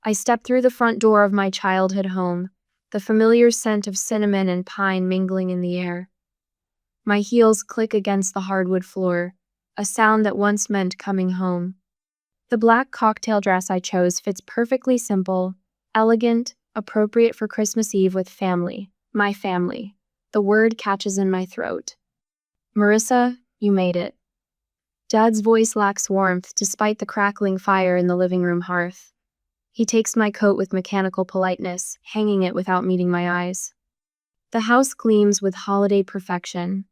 I step through the front door of my childhood home, the familiar scent of cinnamon and pine mingling in the air. My heels click against the hardwood floor, a sound that once meant coming home. The black cocktail dress I chose fits perfectly simple, elegant, appropriate for Christmas Eve with family. My family. The word catches in my throat. Marissa, you made it. Dad's voice lacks warmth despite the crackling fire in the living room hearth. He takes my coat with mechanical politeness, hanging it without meeting my eyes. The house gleams with holiday perfection.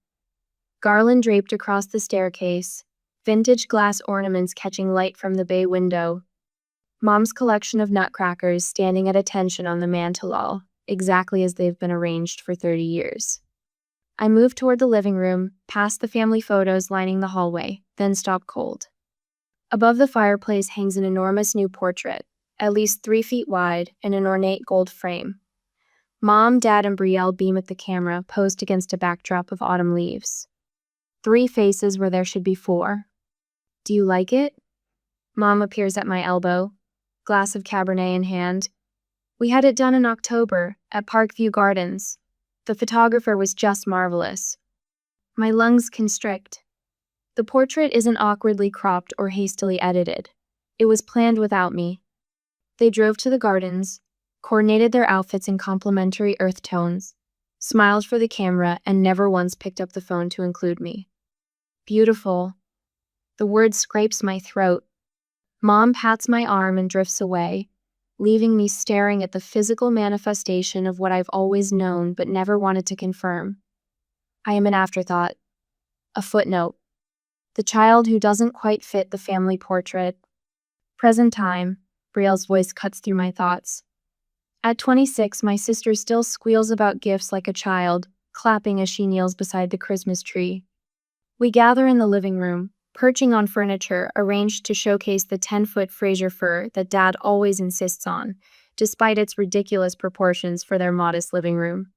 Garland draped across the staircase, vintage glass ornaments catching light from the bay window. Mom's collection of nutcrackers standing at attention on the mantel, exactly as they've been arranged for 30 years. I move toward the living room, past the family photos lining the hallway, then stop cold. Above the fireplace hangs an enormous new portrait, at least 3 feet wide, in an ornate gold frame. Mom, Dad, and Brielle beam at the camera, posed against a backdrop of autumn leaves. 3 faces where there should be 4. Do you like it? Mom appears at my elbow, glass of Cabernet in hand. We had it done in October, at Parkview Gardens. The photographer was just marvelous. My lungs constrict. The portrait isn't awkwardly cropped or hastily edited. It was planned without me. They drove to the gardens, coordinated their outfits in complementary earth tones, smiled for the camera, and never once picked up the phone to include me. Beautiful. The word scrapes my throat. Mom pats my arm and drifts away, leaving me staring at the physical manifestation of what I've always known but never wanted to confirm. I am an afterthought. A footnote. The child who doesn't quite fit the family portrait. Present time. Brielle's voice cuts through my thoughts. At 26, my sister still squeals about gifts like a child, clapping as she kneels beside the Christmas tree. We gather in the living room, perching on furniture arranged to showcase the 10-foot Fraser fir that Dad always insists on, despite its ridiculous proportions for their modest living room.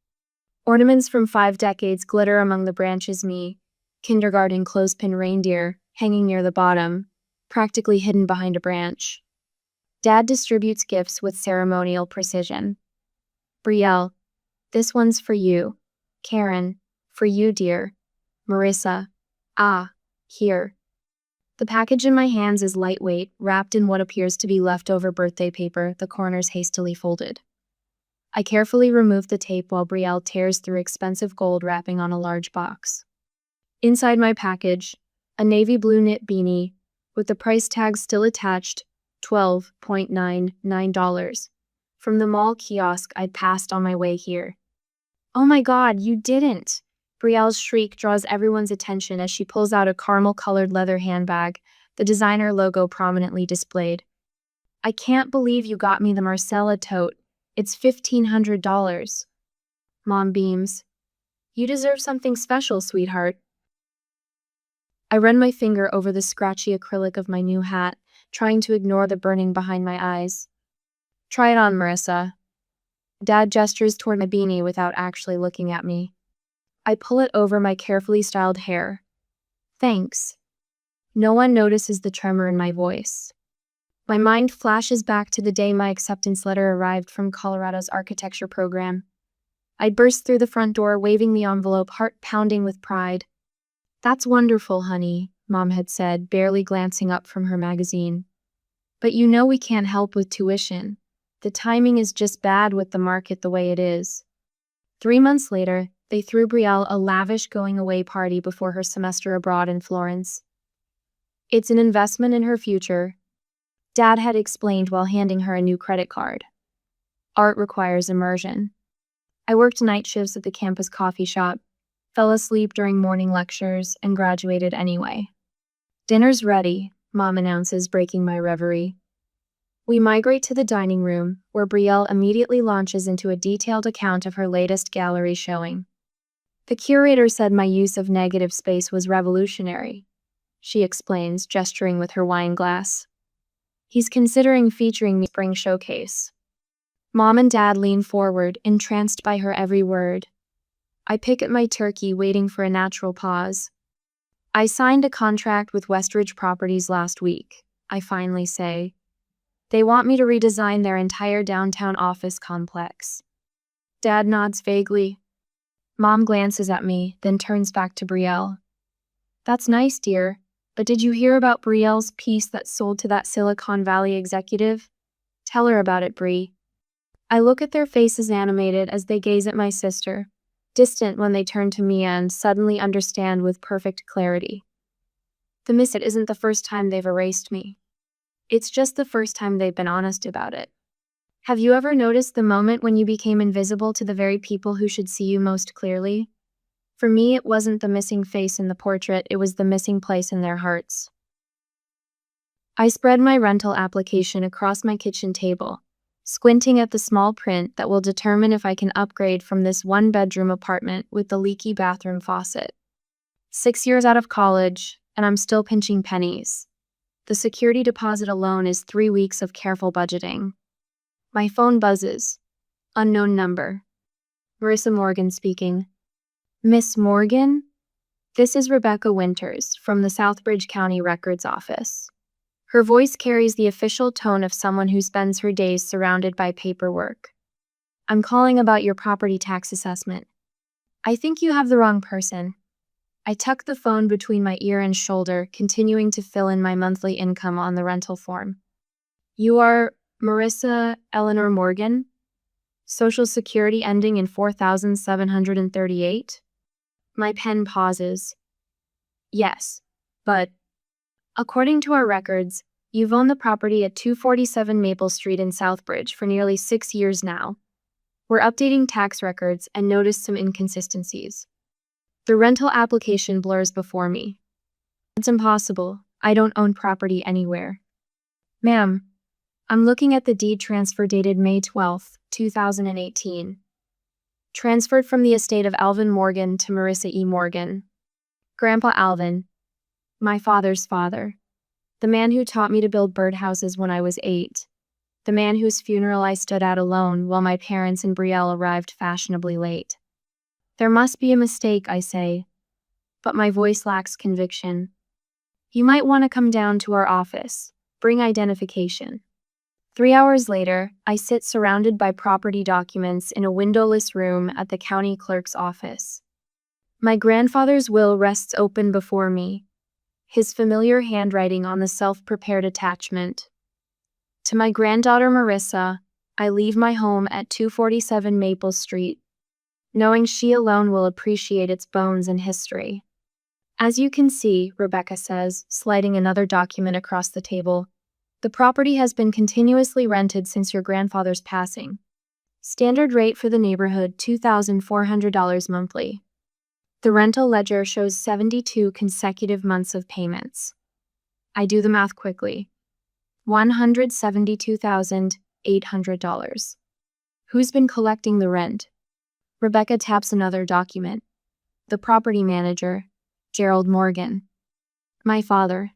Ornaments from 5 decades glitter among the branches, me, kindergarten clothespin reindeer, hanging near the bottom, practically hidden behind a branch. Dad distributes gifts with ceremonial precision. Brielle, this one's for you. Karen, for you, dear. Marissa, here. The package in my hands is lightweight, wrapped in what appears to be leftover birthday paper, the corners hastily folded. I carefully remove the tape while Brielle tears through expensive gold wrapping on a large box. Inside my package, a navy blue knit beanie, with the price tag still attached, $12.99, from the mall kiosk I'd passed on my way here. Oh my God, you didn't! Brielle's shriek draws everyone's attention as she pulls out a caramel-colored leather handbag, the designer logo prominently displayed. I can't believe you got me the Marcella tote. It's $1,500. Mom beams. You deserve something special, sweetheart. I run my finger over the scratchy acrylic of my new hat, trying to ignore the burning behind my eyes. Try it on, Marissa. Dad gestures toward my beanie without actually looking at me. I pull it over my carefully styled hair. Thanks. No one notices the tremor in my voice. My mind flashes back to the day my acceptance letter arrived from Colorado's architecture program. I burst through the front door, waving the envelope, heart pounding with pride. That's wonderful, honey, Mom had said, barely glancing up from her magazine. But you know we can't help with tuition. The timing is just bad with the market the way it is. 3 months later, they threw Brielle a lavish going-away party before her semester abroad in Florence. It's an investment in her future, Dad had explained while handing her a new credit card. Art requires immersion. I worked night shifts at the campus coffee shop, fell asleep during morning lectures, and graduated anyway. Dinner's ready, Mom announces, breaking my reverie. We migrate to the dining room, where Brielle immediately launches into a detailed account of her latest gallery showing. The curator said my use of negative space was revolutionary, she explains, gesturing with her wine glass. He's considering featuring me in the spring showcase. Mom and Dad lean forward, entranced by her every word. I pick at my turkey, waiting for a natural pause. I signed a contract with Westridge Properties last week, I finally say. They want me to redesign their entire downtown office complex. Dad nods vaguely. Mom glances at me, then turns back to Brielle. That's nice, dear. But did you hear about Brielle's piece that sold to that Silicon Valley executive? Tell her about it, Brie. I look at their faces animated as they gaze at my sister, distant when they turn to Mia and suddenly understand with perfect clarity. The miss isn't the first time they've erased me. It's just the first time they've been honest about it. Have you ever noticed the moment when you became invisible to the very people who should see you most clearly? For me, it wasn't the missing face in the portrait, it was the missing place in their hearts. I spread my rental application across my kitchen table, squinting at the small print that will determine if I can upgrade from this one-bedroom apartment with the leaky bathroom faucet. 6 years out of college, and I'm still pinching pennies. The security deposit alone is 3 weeks of careful budgeting. My phone buzzes. Unknown number. Marissa Morgan speaking. Miss Morgan? This is Rebecca Winters from the Southbridge County Records Office. Her voice carries the official tone of someone who spends her days surrounded by paperwork. I'm calling about your property tax assessment. I think you have the wrong person. I tuck the phone between my ear and shoulder, continuing to fill in my monthly income on the rental form. You are Marissa Eleanor Morgan? Social Security ending in 4,738? My pen pauses. Yes, but according to our records, you've owned the property at 247 Maple Street in Southbridge for nearly 6 years now. We're updating tax records and noticed some inconsistencies. The rental application blurs before me. It's impossible. I don't own property anywhere. Ma'am, I'm looking at the deed transfer dated May 12, 2018. Transferred from the estate of Alvin Morgan to Marissa E. Morgan. Grandpa Alvin, my father's father. The man who taught me to build birdhouses when I was 8. The man whose funeral I stood at alone while my parents and Brielle arrived fashionably late. There must be a mistake, I say, but my voice lacks conviction. You might want to come down to our office. Bring identification. 3 hours later, I sit surrounded by property documents in a windowless room at the county clerk's office. My grandfather's will rests open before me, his familiar handwriting on the self-prepared attachment. To my granddaughter Marissa, I leave my home at 247 Maple Street, knowing she alone will appreciate its bones and history. As you can see, Rebecca says, sliding another document across the table, the property has been continuously rented since your grandfather's passing. Standard rate for the neighborhood, $2,400 monthly. The rental ledger shows 72 consecutive months of payments. I do the math quickly. $172,800. Who's been collecting the rent? Rebecca taps another document. The property manager, Gerald Morgan. My father.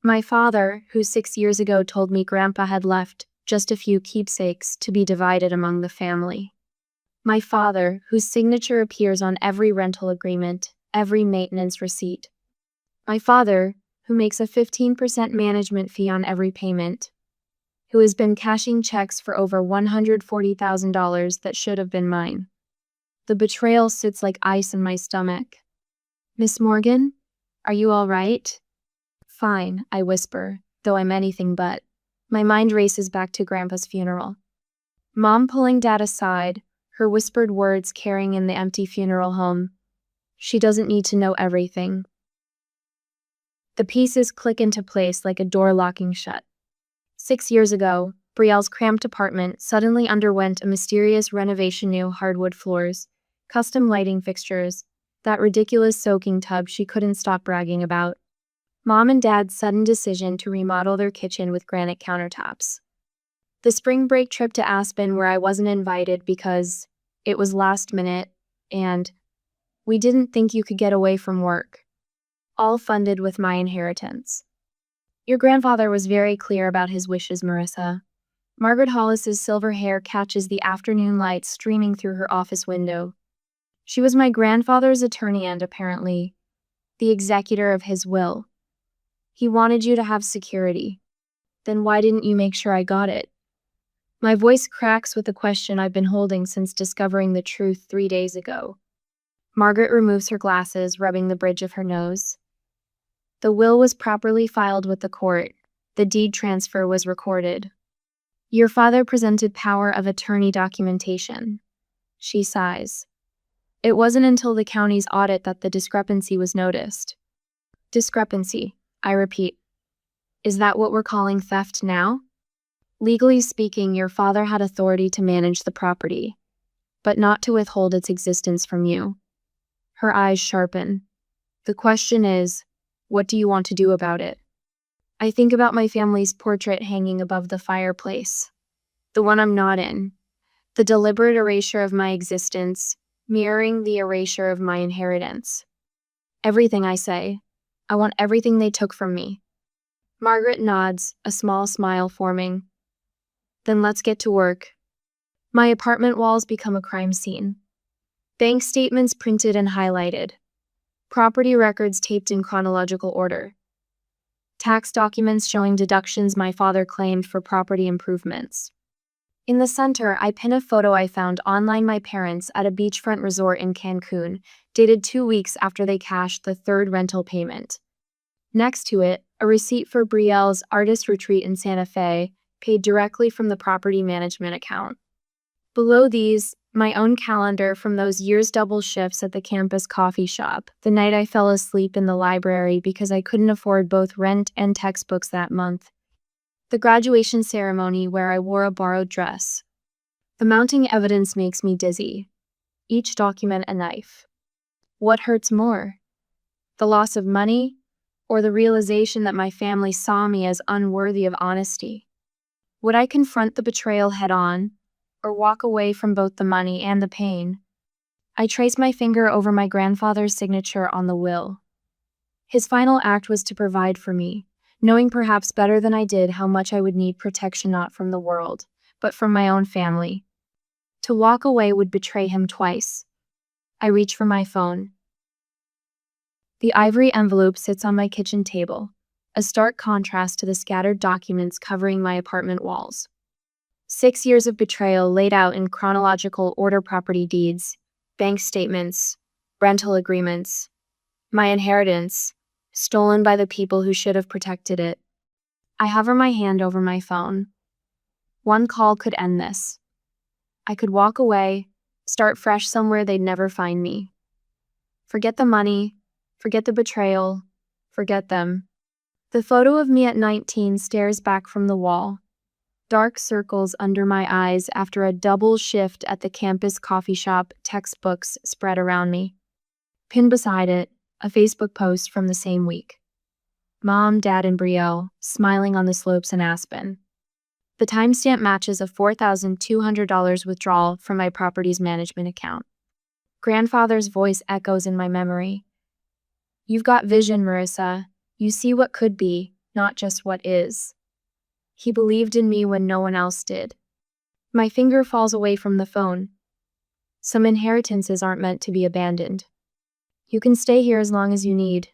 My father, who 6 years ago told me Grandpa had left just a few keepsakes to be divided among the family. My father, whose signature appears on every rental agreement, every maintenance receipt. My father, who makes a 15% management fee on every payment. Who has been cashing checks for over $140,000 that should have been mine. The betrayal sits like ice in my stomach. Miss Morgan, are you all right? Fine, I whisper, though I'm anything but. My mind races back to Grandpa's funeral. Mom pulling Dad aside, her whispered words carrying in the empty funeral home. She doesn't need to know everything. The pieces click into place like a door locking shut. 6 years ago, Brielle's cramped apartment suddenly underwent a mysterious renovation. New hardwood floors, custom lighting fixtures, that ridiculous soaking tub she couldn't stop bragging about. Mom and Dad's sudden decision to remodel their kitchen with granite countertops. The spring break trip to Aspen where I wasn't invited because it was last minute and we didn't think you could get away from work. All funded with my inheritance. Your grandfather was very clear about his wishes, Marissa. Margaret Hollis's silver hair catches the afternoon light streaming through her office window. She was my grandfather's attorney and, apparently, the executor of his will. He wanted you to have security. Then why didn't you make sure I got it? My voice cracks with the question I've been holding since discovering the truth 3 days ago. Margaret removes her glasses, rubbing the bridge of her nose. The will was properly filed with the court. The deed transfer was recorded. Your father presented power of attorney documentation. She sighs. It wasn't until the county's audit that the discrepancy was noticed. Discrepancy, I repeat. Is that what we're calling theft now? Legally speaking, your father had authority to manage the property, but not to withhold its existence from you. Her eyes sharpen. The question is, what do you want to do about it? I think about my family's portrait hanging above the fireplace. The one I'm not in. The deliberate erasure of my existence, mirroring the erasure of my inheritance. Everything I say. I want everything they took from me. Margaret nods, a small smile forming. Then let's get to work. My apartment walls become a crime scene. Bank statements printed and highlighted. Property records taped in chronological order. Tax documents showing deductions my father claimed for property improvements. In the center, I pin a photo I found online my parents at a beachfront resort in Cancun, dated 2 weeks after they cashed the third rental payment. Next to it, a receipt for Brielle's artist retreat in Santa Fe, paid directly from the property management account. Below these, my own calendar from those years' double shifts at the campus coffee shop, the night I fell asleep in the library because I couldn't afford both rent and textbooks that month. The graduation ceremony where I wore a borrowed dress. The mounting evidence makes me dizzy. Each document a knife. What hurts more? The loss of money, or the realization that my family saw me as unworthy of honesty? Would I confront the betrayal head-on, or walk away from both the money and the pain? I trace my finger over my grandfather's signature on the will. His final act was to provide for me, knowing perhaps better than I did how much I would need protection not from the world, but from my own family. To walk away would betray him twice. I reach for my phone. The ivory envelope sits on my kitchen table, a stark contrast to the scattered documents covering my apartment walls. 6 years of betrayal laid out in chronological order: property deeds, bank statements, rental agreements, my inheritance, stolen by the people who should have protected it. I hover my hand over my phone. One call could end this. I could walk away, start fresh somewhere they'd never find me. Forget the money, forget the betrayal, forget them. The photo of me at 19 stares back from the wall. Dark circles under my eyes after a double shift at the campus coffee shop, textbooks spread around me. Pinned beside it, a Facebook post from the same week. Mom, Dad, and Brielle, smiling on the slopes in Aspen. The timestamp matches a $4,200 withdrawal from my property's management account. Grandfather's voice echoes in my memory. You've got vision, Marissa. You see what could be, not just what is. He believed in me when no one else did. My finger falls away from the phone. Some inheritances aren't meant to be abandoned. You can stay here as long as you need.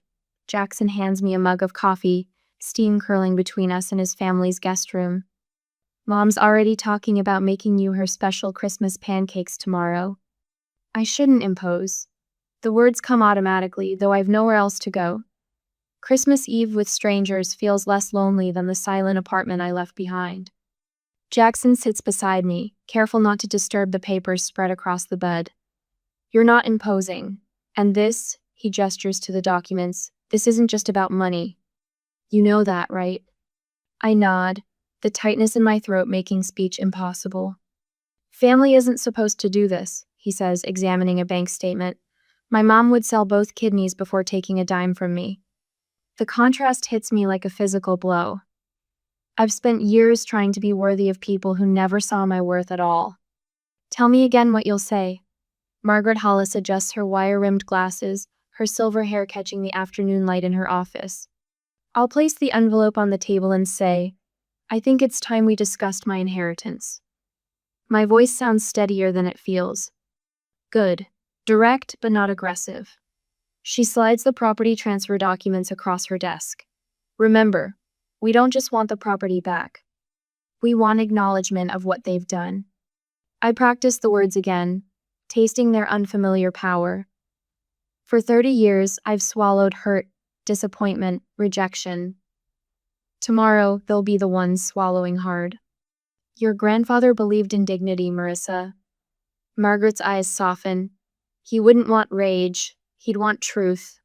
Jackson hands me a mug of coffee, steam curling between us and his family's guest room. Mom's already talking about making you her special Christmas pancakes tomorrow. I shouldn't impose. The words come automatically, though I've nowhere else to go. Christmas Eve with strangers feels less lonely than the silent apartment I left behind. Jackson sits beside me, careful not to disturb the papers spread across the bed. You're not imposing. And this, he gestures to the documents, this isn't just about money. You know that, right? I nod, the tightness in my throat making speech impossible. Family isn't supposed to do this, he says, examining a bank statement. My mom would sell both kidneys before taking a dime from me. The contrast hits me like a physical blow. I've spent years trying to be worthy of people who never saw my worth at all. Tell me again what you'll say. Margaret Hollis adjusts her wire-rimmed glasses, her silver hair catching the afternoon light in her office. I'll place the envelope on the table and say, I think it's time we discussed my inheritance. My voice sounds steadier than it feels. Good. Direct, but not aggressive. She slides the property transfer documents across her desk. Remember, We don't just want the property back. We want acknowledgement of what they've done. I practiced the words again, tasting their unfamiliar power. For 30 years, I've swallowed hurt, disappointment, rejection. Tomorrow, they'll be the ones swallowing hard. Your grandfather believed in dignity, Marissa. Margaret's eyes soften. He wouldn't want rage. He'd want truth.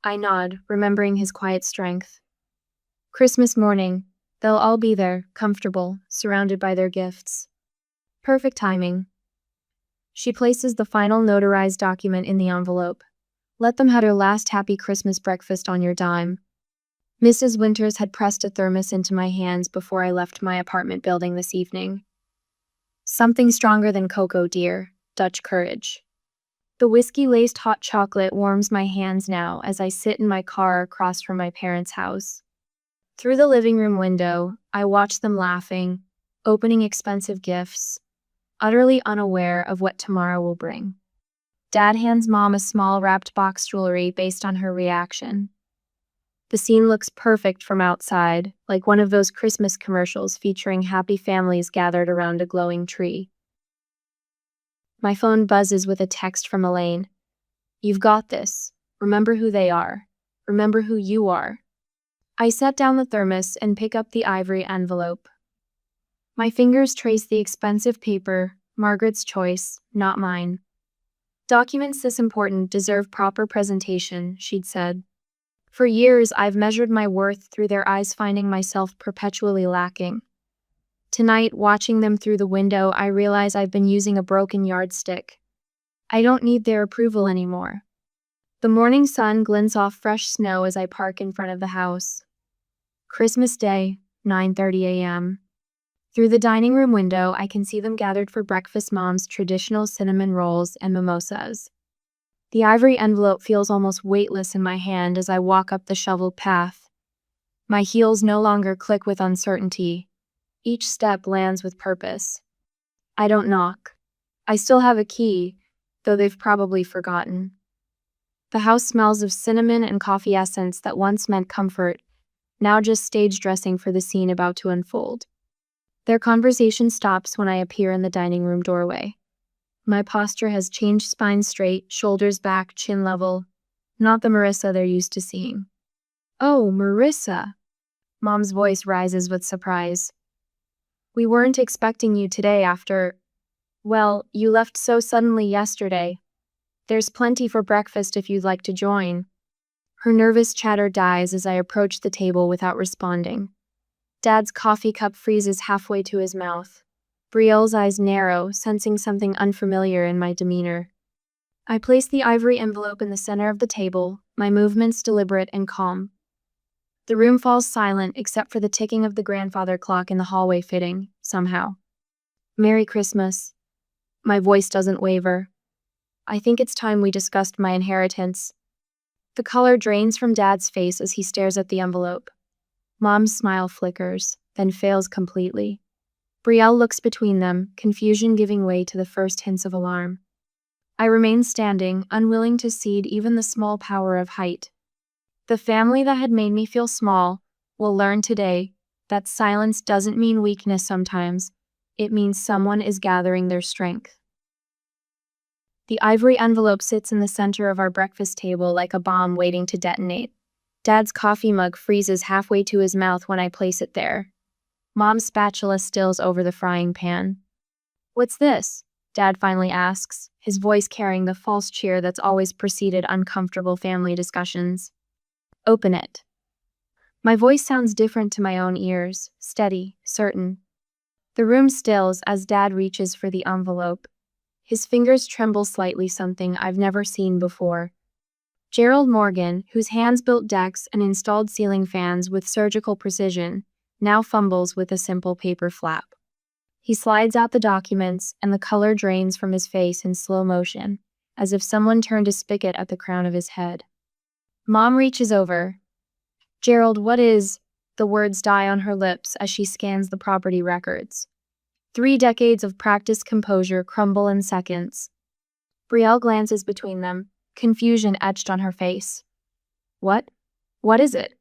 I nod, remembering his quiet strength. Christmas morning, they'll all be there, comfortable, surrounded by their gifts. Perfect timing. She places the final notarized document in the envelope. Let them have their last happy Christmas breakfast on your dime. Mrs. Winters had pressed a thermos into my hands before I left my apartment building this evening. Something stronger than cocoa, dear. Dutch courage. The whiskey-laced hot chocolate warms my hands now as I sit in my car across from my parents' house. Through the living room window, I watch them laughing, opening expensive gifts, utterly unaware of what tomorrow will bring. Dad hands Mom a small wrapped box jewelry based on her reaction. The scene looks perfect from outside, like one of those Christmas commercials featuring happy families gathered around a glowing tree. My phone buzzes with a text from Elaine. You've got this. Remember who they are. Remember who you are. I set down the thermos and pick up the ivory envelope. My fingers trace the expensive paper, Margaret's choice, not mine. Documents this important deserve proper presentation, she'd said. For years, I've measured my worth through their eyes, finding myself perpetually lacking. Tonight, watching them through the window, I realize I've been using a broken yardstick. I don't need their approval anymore. The morning sun glints off fresh snow as I park in front of the house. Christmas Day, 9:30 a.m. Through the dining room window, I can see them gathered for breakfast, Mom's traditional cinnamon rolls and mimosas. The ivory envelope feels almost weightless in my hand as I walk up the shoveled path. My heels no longer click with uncertainty. Each step lands with purpose. I don't knock. I still have a key, though they've probably forgotten. The house smells of cinnamon and coffee essence that once meant comfort, now just stage dressing for the scene about to unfold. Their conversation stops when I appear in the dining room doorway. My posture has changed, spine straight, shoulders back, chin level. Not the Marissa they're used to seeing. Oh, Marissa. Mom's voice rises with surprise. We weren't expecting you today after… Well, you left so suddenly yesterday. There's plenty for breakfast if you'd like to join. Her nervous chatter dies as I approach the table without responding. Dad's coffee cup freezes halfway to his mouth. Brielle's eyes narrow, sensing something unfamiliar in my demeanor. I place the ivory envelope in the center of the table, my movements deliberate and calm. The room falls silent except for the ticking of the grandfather clock in the hallway fitting, somehow. Merry Christmas. My voice doesn't waver. I think it's time we discussed my inheritance. The color drains from Dad's face as he stares at the envelope. Mom's smile flickers, then fails completely. Brielle looks between them, confusion giving way to the first hints of alarm. I remain standing, unwilling to cede even the small power of height. The family that had made me feel small will learn today that silence doesn't mean weakness sometimes. It means someone is gathering their strength. The ivory envelope sits in the center of our breakfast table like a bomb waiting to detonate. Dad's coffee mug freezes halfway to his mouth when I place it there. Mom's spatula stills over the frying pan. What's this? Dad finally asks, his voice carrying the false cheer that's always preceded uncomfortable family discussions. Open it. My voice sounds different to my own ears, steady, certain. The room stills as Dad reaches for the envelope. His fingers tremble slightly, something I've never seen before. Gerald Morgan, whose hands built decks and installed ceiling fans with surgical precision, now fumbles with a simple paper flap. He slides out the documents, and the color drains from his face in slow motion, as if someone turned a spigot at the crown of his head. Mom reaches over. Gerald, what is… The words die on her lips as she scans the property records. 3 decades of practiced composure crumble in seconds. Brielle glances between them, confusion etched on her face. What? What is it?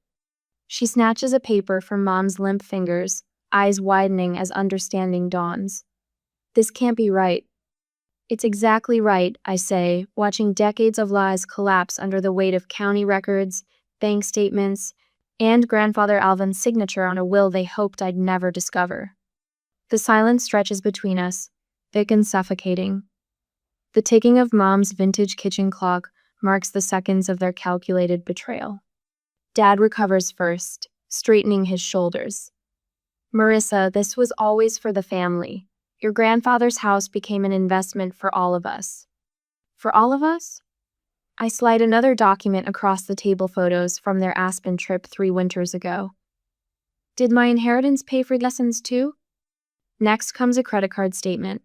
She snatches a paper from Mom's limp fingers, eyes widening as understanding dawns. This can't be right. It's exactly right, I say, watching decades of lies collapse under the weight of county records, bank statements, and grandfather Alvin's signature on a will they hoped I'd never discover. The silence stretches between us, thick and suffocating. The ticking of Mom's vintage kitchen clock marks the seconds of their calculated betrayal. Dad recovers first, straightening his shoulders. Marissa, this was always for the family. Your grandfather's house became an investment for all of us. For all of us? I slide another document across the table photos from their Aspen trip 3 winters ago. Did my inheritance pay for lessons too? Next comes a credit card statement.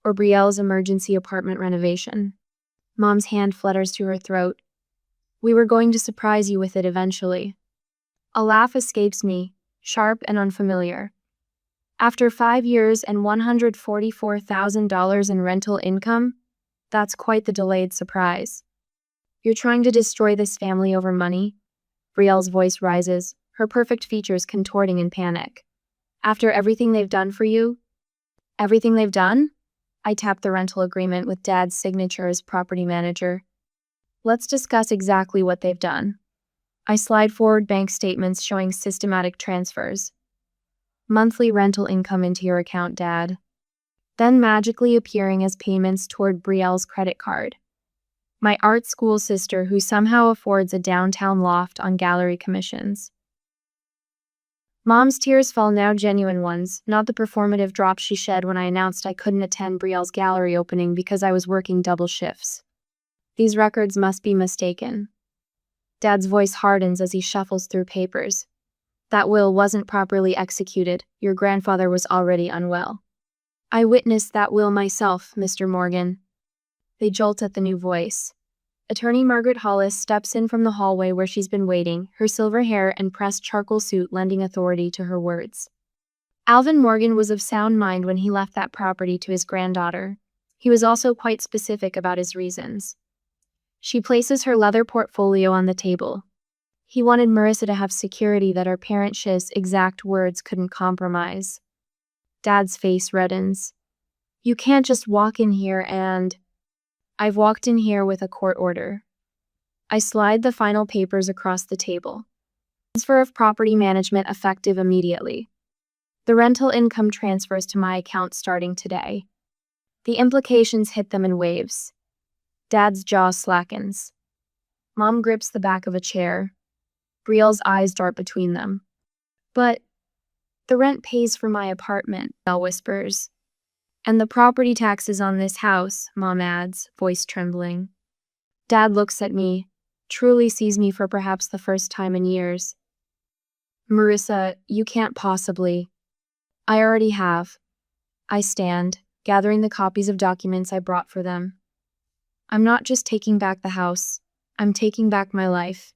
Or Brielle's emergency apartment renovation. Mom's hand flutters to her throat. We were going to surprise you with it eventually. A laugh escapes me, sharp and unfamiliar. After 5 years and $144,000 in rental income, that's quite the delayed surprise. You're trying to destroy this family over money? Brielle's voice rises, her perfect features contorting in panic. After everything they've done for you? Everything they've done? I tap the rental agreement with Dad's signature as property manager. Let's discuss exactly what they've done. I slide forward bank statements showing systematic transfers. Monthly rental income into your account, Dad. Then magically appearing as payments toward Brielle's credit card. My art school sister who somehow affords a downtown loft on gallery commissions. Mom's tears fall, now genuine ones, not the performative drops she shed when I announced I couldn't attend Brielle's gallery opening because I was working double shifts. These records must be mistaken. Dad's voice hardens as he shuffles through papers. That will wasn't properly executed. Your grandfather was already unwell. I witnessed that will myself, Mr. Morgan. They jolt at the new voice. Attorney Margaret Hollis steps in from the hallway where she's been waiting, her silver hair and pressed charcoal suit lending authority to her words. Alvin Morgan was of sound mind when he left that property to his granddaughter. He was also quite specific about his reasons. She places her leather portfolio on the table. He wanted Marissa to have security that her parent's exact words couldn't compromise. Dad's face reddens. You can't just walk in here and... I've walked in here with a court order. I slide the final papers across the table. Transfer of property management effective immediately. The rental income transfers to my account starting today. The implications hit them in waves. Dad's jaw slackens. Mom grips the back of a chair. Brielle's eyes dart between them. But the rent pays for my apartment, Belle whispers. And the property taxes on this house, Mom adds, voice trembling. Dad looks at me, truly sees me for perhaps the first time in years. Marissa, you can't possibly. I already have. I stand, gathering the copies of documents I brought for them. I'm not just taking back the house. I'm taking back my life.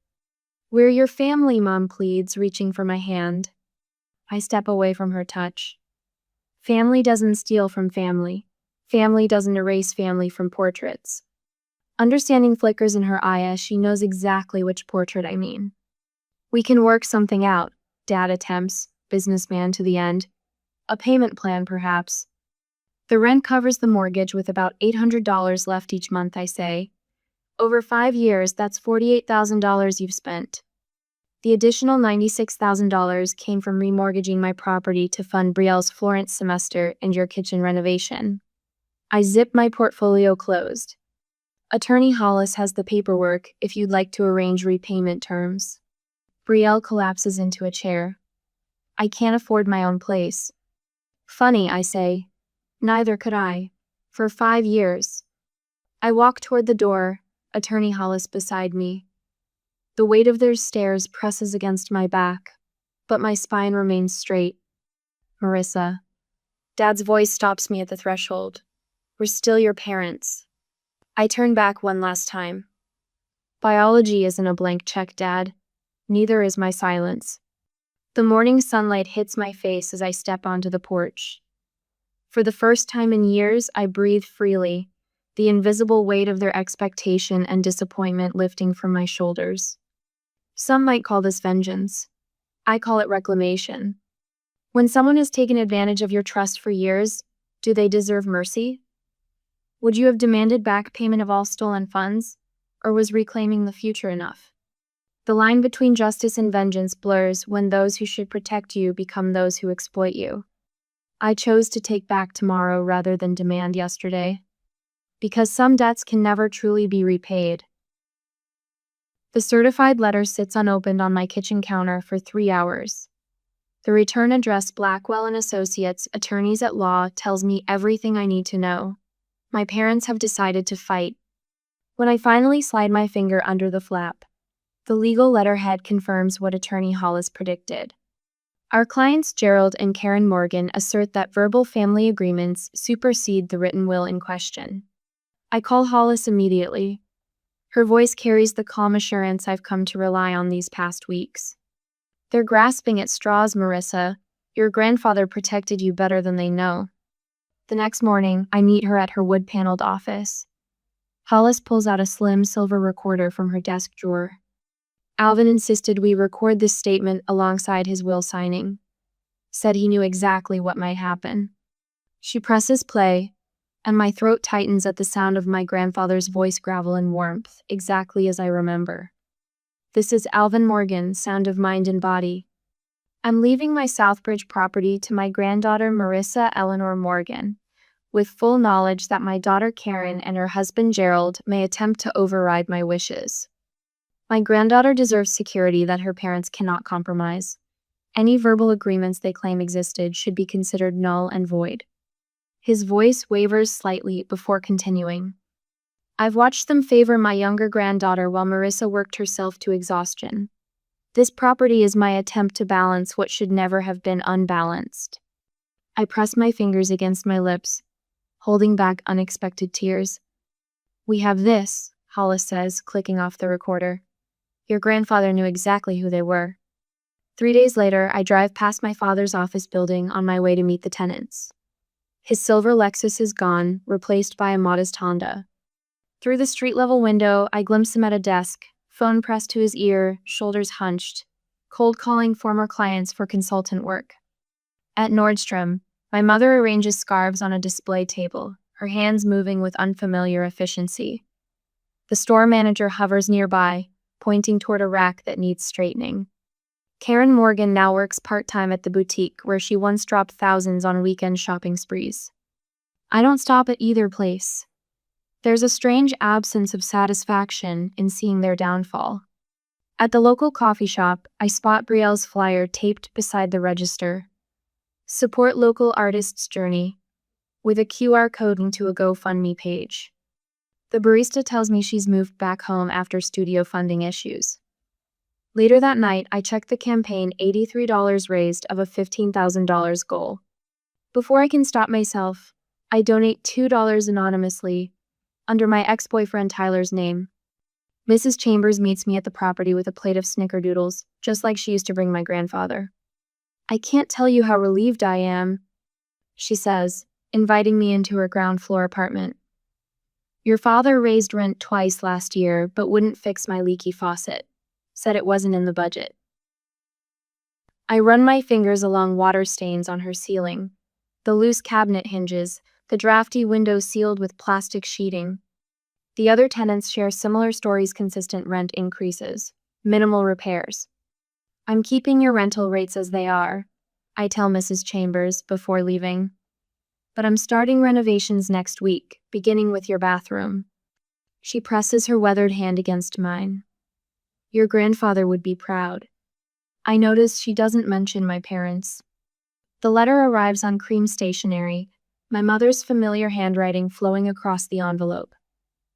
We're your family, Mom pleads, reaching for my hand. I step away from her touch. Family doesn't steal from family. Family doesn't erase family from portraits. Understanding flickers in her eye as she knows exactly which portrait I mean. We can work something out, Dad attempts, businessman to the end. A payment plan, perhaps. The rent covers the mortgage with about $800 left each month, I say. Over 5 years, that's $48,000 you've spent. The additional $96,000 came from remortgaging my property to fund Brielle's Florence semester and your kitchen renovation. I zip my portfolio closed. Attorney Hollis has the paperwork if you'd like to arrange repayment terms. Brielle collapses into a chair. I can't afford my own place. Funny, I say. Neither could I. For 5 years. I walk toward the door, Attorney Hollis beside me. The weight of their stares presses against my back, but my spine remains straight. Marissa. Dad's voice stops me at the threshold. We're still your parents. I turn back one last time. Biology isn't a blank check, Dad. Neither is my silence. The morning sunlight hits my face as I step onto the porch. For the first time in years, I breathe freely, the invisible weight of their expectation and disappointment lifting from my shoulders. Some might call this vengeance. I call it reclamation. When someone has taken advantage of your trust for years, do they deserve mercy? Would you have demanded back payment of all stolen funds, or was reclaiming the future enough? The line between justice and vengeance blurs when those who should protect you become those who exploit you. I chose to take back tomorrow rather than demand yesterday, because some debts can never truly be repaid. The certified letter sits unopened on my kitchen counter for 3 hours. The return address, Blackwell and Associates, attorneys at law, tells me everything I need to know. My parents have decided to fight. When I finally slide my finger under the flap, the legal letterhead confirms what Attorney Hollis predicted. Our clients Gerald and Karen Morgan assert that verbal family agreements supersede the written will in question. I call Hollis immediately. Her voice carries the calm assurance I've come to rely on these past weeks. They're grasping at straws, Marissa. Your grandfather protected you better than they know. The next morning, I meet her at her wood-paneled office. Hollis pulls out a slim silver recorder from her desk drawer. Alvin insisted we record this statement alongside his will signing. Said he knew exactly what might happen. She presses play, and my throat tightens at the sound of my grandfather's voice gravel in warmth, exactly as I remember. This is Alvin Morgan, sound of mind and body. I'm leaving my Southbridge property to my granddaughter Marissa Eleanor Morgan, with full knowledge that my daughter Karen and her husband Gerald may attempt to override my wishes. My granddaughter deserves security that her parents cannot compromise. Any verbal agreements they claim existed should be considered null and void. His voice wavers slightly before continuing. I've watched them favor my younger granddaughter while Marissa worked herself to exhaustion. This property is my attempt to balance what should never have been unbalanced. I press my fingers against my lips, holding back unexpected tears. We have this, Hollis says, clicking off the recorder. Your grandfather knew exactly who they were. 3 days later, I drive past my father's office building on my way to meet the tenants. His silver Lexus is gone, replaced by a modest Honda. Through the street-level window, I glimpse him at a desk, phone pressed to his ear, shoulders hunched, cold-calling former clients for consultant work. At Nordstrom, my mother arranges scarves on a display table, her hands moving with unfamiliar efficiency. The store manager hovers nearby, pointing toward a rack that needs straightening. Karen Morgan now works part-time at the boutique where she once dropped thousands on weekend shopping sprees. I don't stop at either place. There's a strange absence of satisfaction in seeing their downfall. At the local coffee shop, I spot Brielle's flyer taped beside the register. Support local artists' journey, with a QR code into a GoFundMe page. The barista tells me she's moved back home after studio funding issues. Later that night, I check the campaign $83 raised of a $15,000 goal. Before I can stop myself, I donate $2 anonymously, under my ex-boyfriend Tyler's name. Mrs. Chambers meets me at the property with a plate of snickerdoodles, just like she used to bring my grandfather. I can't tell you how relieved I am, she says, inviting me into her ground floor apartment. Your father raised rent twice last year, but wouldn't fix my leaky faucet. Said it wasn't in the budget. I run my fingers along water stains on her ceiling, the loose cabinet hinges, the drafty window sealed with plastic sheeting. The other tenants share similar stories: consistent rent increases, minimal repairs. I'm keeping your rental rates as they are, I tell Mrs. Chambers before leaving. But I'm starting renovations next week, beginning with your bathroom. She presses her weathered hand against mine. Your grandfather would be proud. I notice she doesn't mention my parents. The letter arrives on cream stationery, my mother's familiar handwriting flowing across the envelope.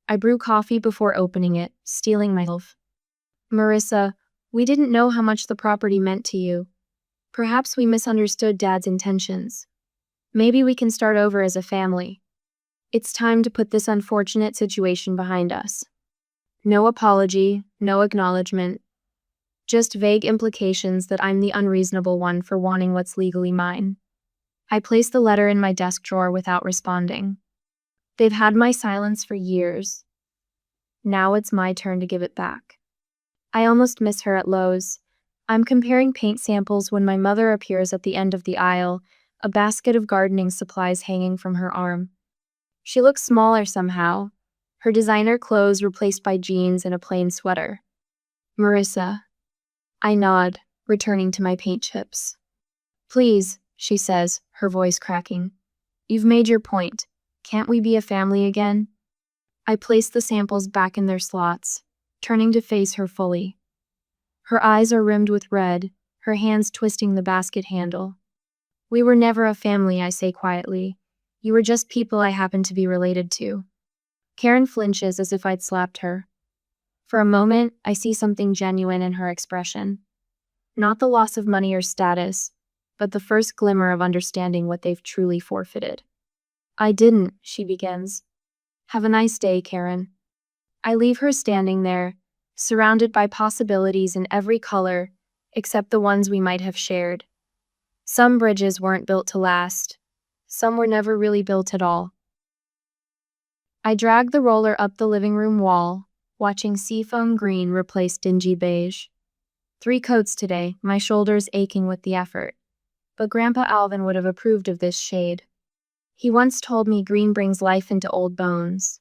I brew coffee before opening it, stealing myself. Marissa, we didn't know how much the property meant to you. Perhaps we misunderstood Dad's intentions. Maybe we can start over as a family. It's time to put this unfortunate situation behind us. No apology, no acknowledgement. Just vague implications that I'm the unreasonable one for wanting what's legally mine. I place the letter in my desk drawer without responding. They've had my silence for years. Now it's my turn to give it back. I almost miss her at Lowe's. I'm comparing paint samples when my mother appears at the end of the aisle, a basket of gardening supplies hanging from her arm. She looks smaller somehow, her designer clothes replaced by jeans and a plain sweater. Marissa. I nod, returning to my paint chips. Please, she says, her voice cracking. You've made your point. Can't we be a family again? I place the samples back in their slots, turning to face her fully. Her eyes are rimmed with red, her hands twisting the basket handle. We were never a family, I say quietly. You were just people I happened to be related to. Karen flinches as if I'd slapped her. For a moment, I see something genuine in her expression. Not the loss of money or status, but the first glimmer of understanding what they've truly forfeited. I didn't, she begins. Have a nice day, Karen. I leave her standing there, surrounded by possibilities in every color, except the ones we might have shared. Some bridges weren't built to last. Some were never really built at all. I drag the roller up the living room wall, watching seafoam green replace dingy beige. 3 coats today, my shoulders aching with the effort. But Grandpa Alvin would have approved of this shade. He once told me green brings life into old bones.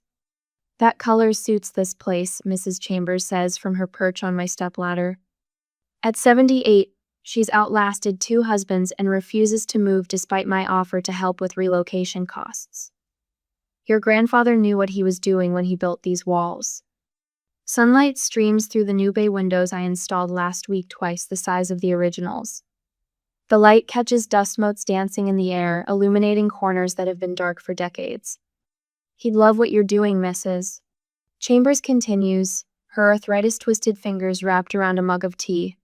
That color suits this place, Mrs. Chambers says from her perch on my stepladder. At 78, she's outlasted 2 husbands and refuses to move despite my offer to help with relocation costs. Your grandfather knew what he was doing when he built these walls. Sunlight streams through the new bay windows I installed last week, twice the size of the originals. The light catches dust motes dancing in the air, illuminating corners that have been dark for decades. He'd love what you're doing, Mrs. Chambers continues, her arthritis-twisted fingers wrapped around a mug of tea.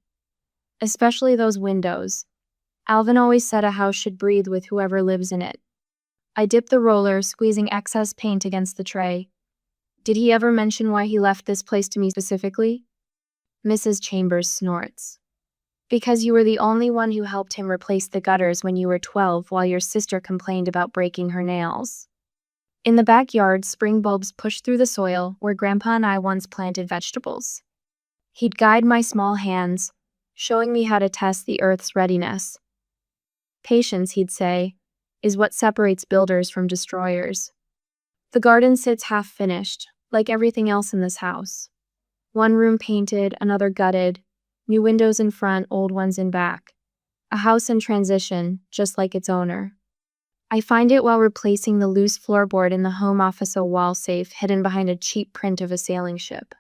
Especially those windows. Alvin always said a house should breathe with whoever lives in it. I dip the roller, squeezing excess paint against the tray. Did he ever mention why he left this place to me specifically? Mrs. Chambers snorts. Because you were the only one who helped him replace the gutters when you were 12 while your sister complained about breaking her nails. In the backyard, spring bulbs pushed through the soil where Grandpa and I once planted vegetables. He'd guide my small hands, showing me how to test the earth's readiness. Patience, he'd say, is what separates builders from destroyers. The garden sits half-finished, like everything else in this house. One room painted, another gutted, new windows in front, old ones in back. A house in transition, just like its owner. I find it while replacing the loose floorboard in the home office wall safe hidden behind a cheap print of a sailing ship.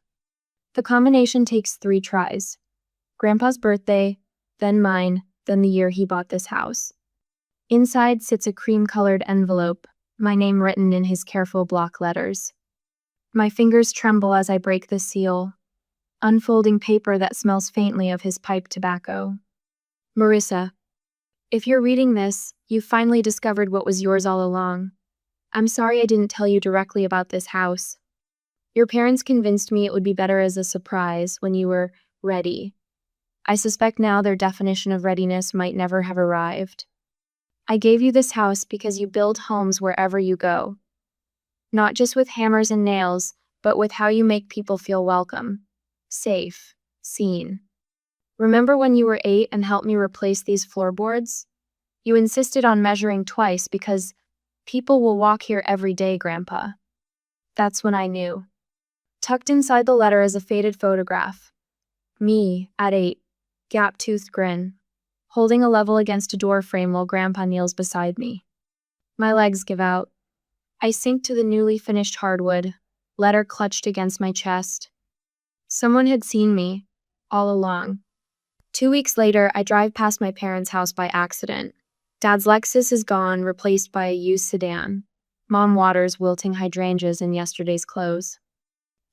The combination takes 3 tries. Grandpa's birthday, then mine, then the year he bought this house. Inside sits a cream-colored envelope, my name written in his careful block letters. My fingers tremble as I break the seal, unfolding paper that smells faintly of his pipe tobacco. Marissa, if you're reading this, you've finally discovered what was yours all along. I'm sorry I didn't tell you directly about this house. Your parents convinced me it would be better as a surprise when you were ready. I suspect now their definition of readiness might never have arrived. I gave you this house because you build homes wherever you go. Not just with hammers and nails, but with how you make people feel welcome, safe, seen. Remember when you were 8 and helped me replace these floorboards? You insisted on measuring twice because people will walk here every day, Grandpa. That's when I knew. Tucked inside the letter is a faded photograph. Me, at 8, gap-toothed grin, holding a level against a door frame while Grandpa kneels beside me. My legs give out. I sink to the newly finished hardwood, letter clutched against my chest. Someone had seen me, all along. 2 weeks later, I drive past my parents' house by accident. Dad's Lexus is gone, replaced by a used sedan. Mom waters wilting hydrangeas in yesterday's clothes.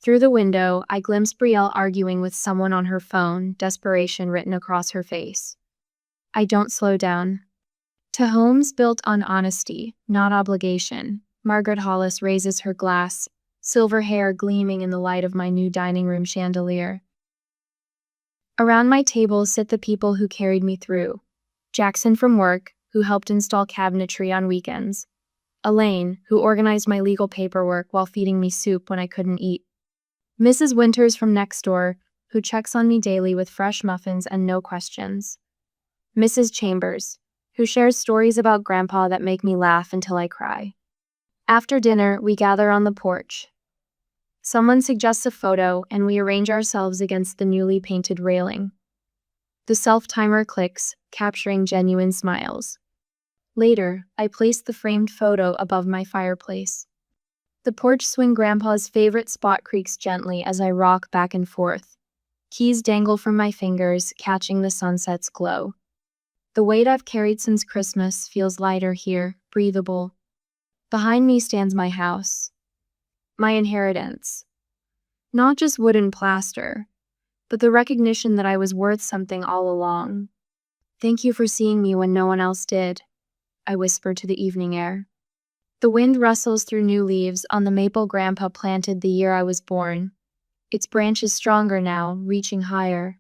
Through the window, I glimpse Brielle arguing with someone on her phone, desperation written across her face. I don't slow down. To homes built on honesty, not obligation, Margaret Hollis raises her glass, silver hair gleaming in the light of my new dining room chandelier. Around my table sit the people who carried me through. Jackson from work, who helped install cabinetry on weekends. Elaine, who organized my legal paperwork while feeding me soup when I couldn't eat. Mrs. Winters from next door, who checks on me daily with fresh muffins and no questions. Mrs. Chambers, who shares stories about Grandpa that make me laugh until I cry. After dinner, we gather on the porch. Someone suggests a photo, and we arrange ourselves against the newly painted railing. The self-timer clicks, capturing genuine smiles. Later, I place the framed photo above my fireplace. The porch swing Grandpa's favorite spot creaks gently as I rock back and forth. Keys dangle from my fingers, catching the sunset's glow. The weight I've carried since Christmas feels lighter here, breathable. Behind me stands my house. My inheritance. Not just wood and plaster, but the recognition that I was worth something all along. Thank you for seeing me when no one else did, I whisper to the evening air. The wind rustles through new leaves on the maple Grandpa planted the year I was born. Its branches stronger now, reaching higher.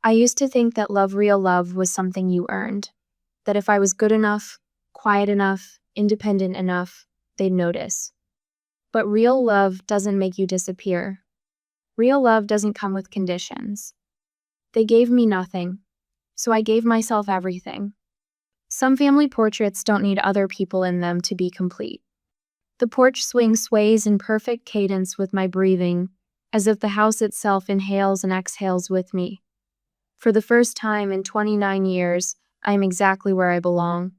I used to think that real love, was something you earned. That if I was good enough, quiet enough, independent enough, they'd notice. But real love doesn't make you disappear. Real love doesn't come with conditions. They gave me nothing, so I gave myself everything. Some family portraits don't need other people in them to be complete. The porch swing sways in perfect cadence with my breathing, as if the house itself inhales and exhales with me. For the first time in 29 years, I am exactly where I belong.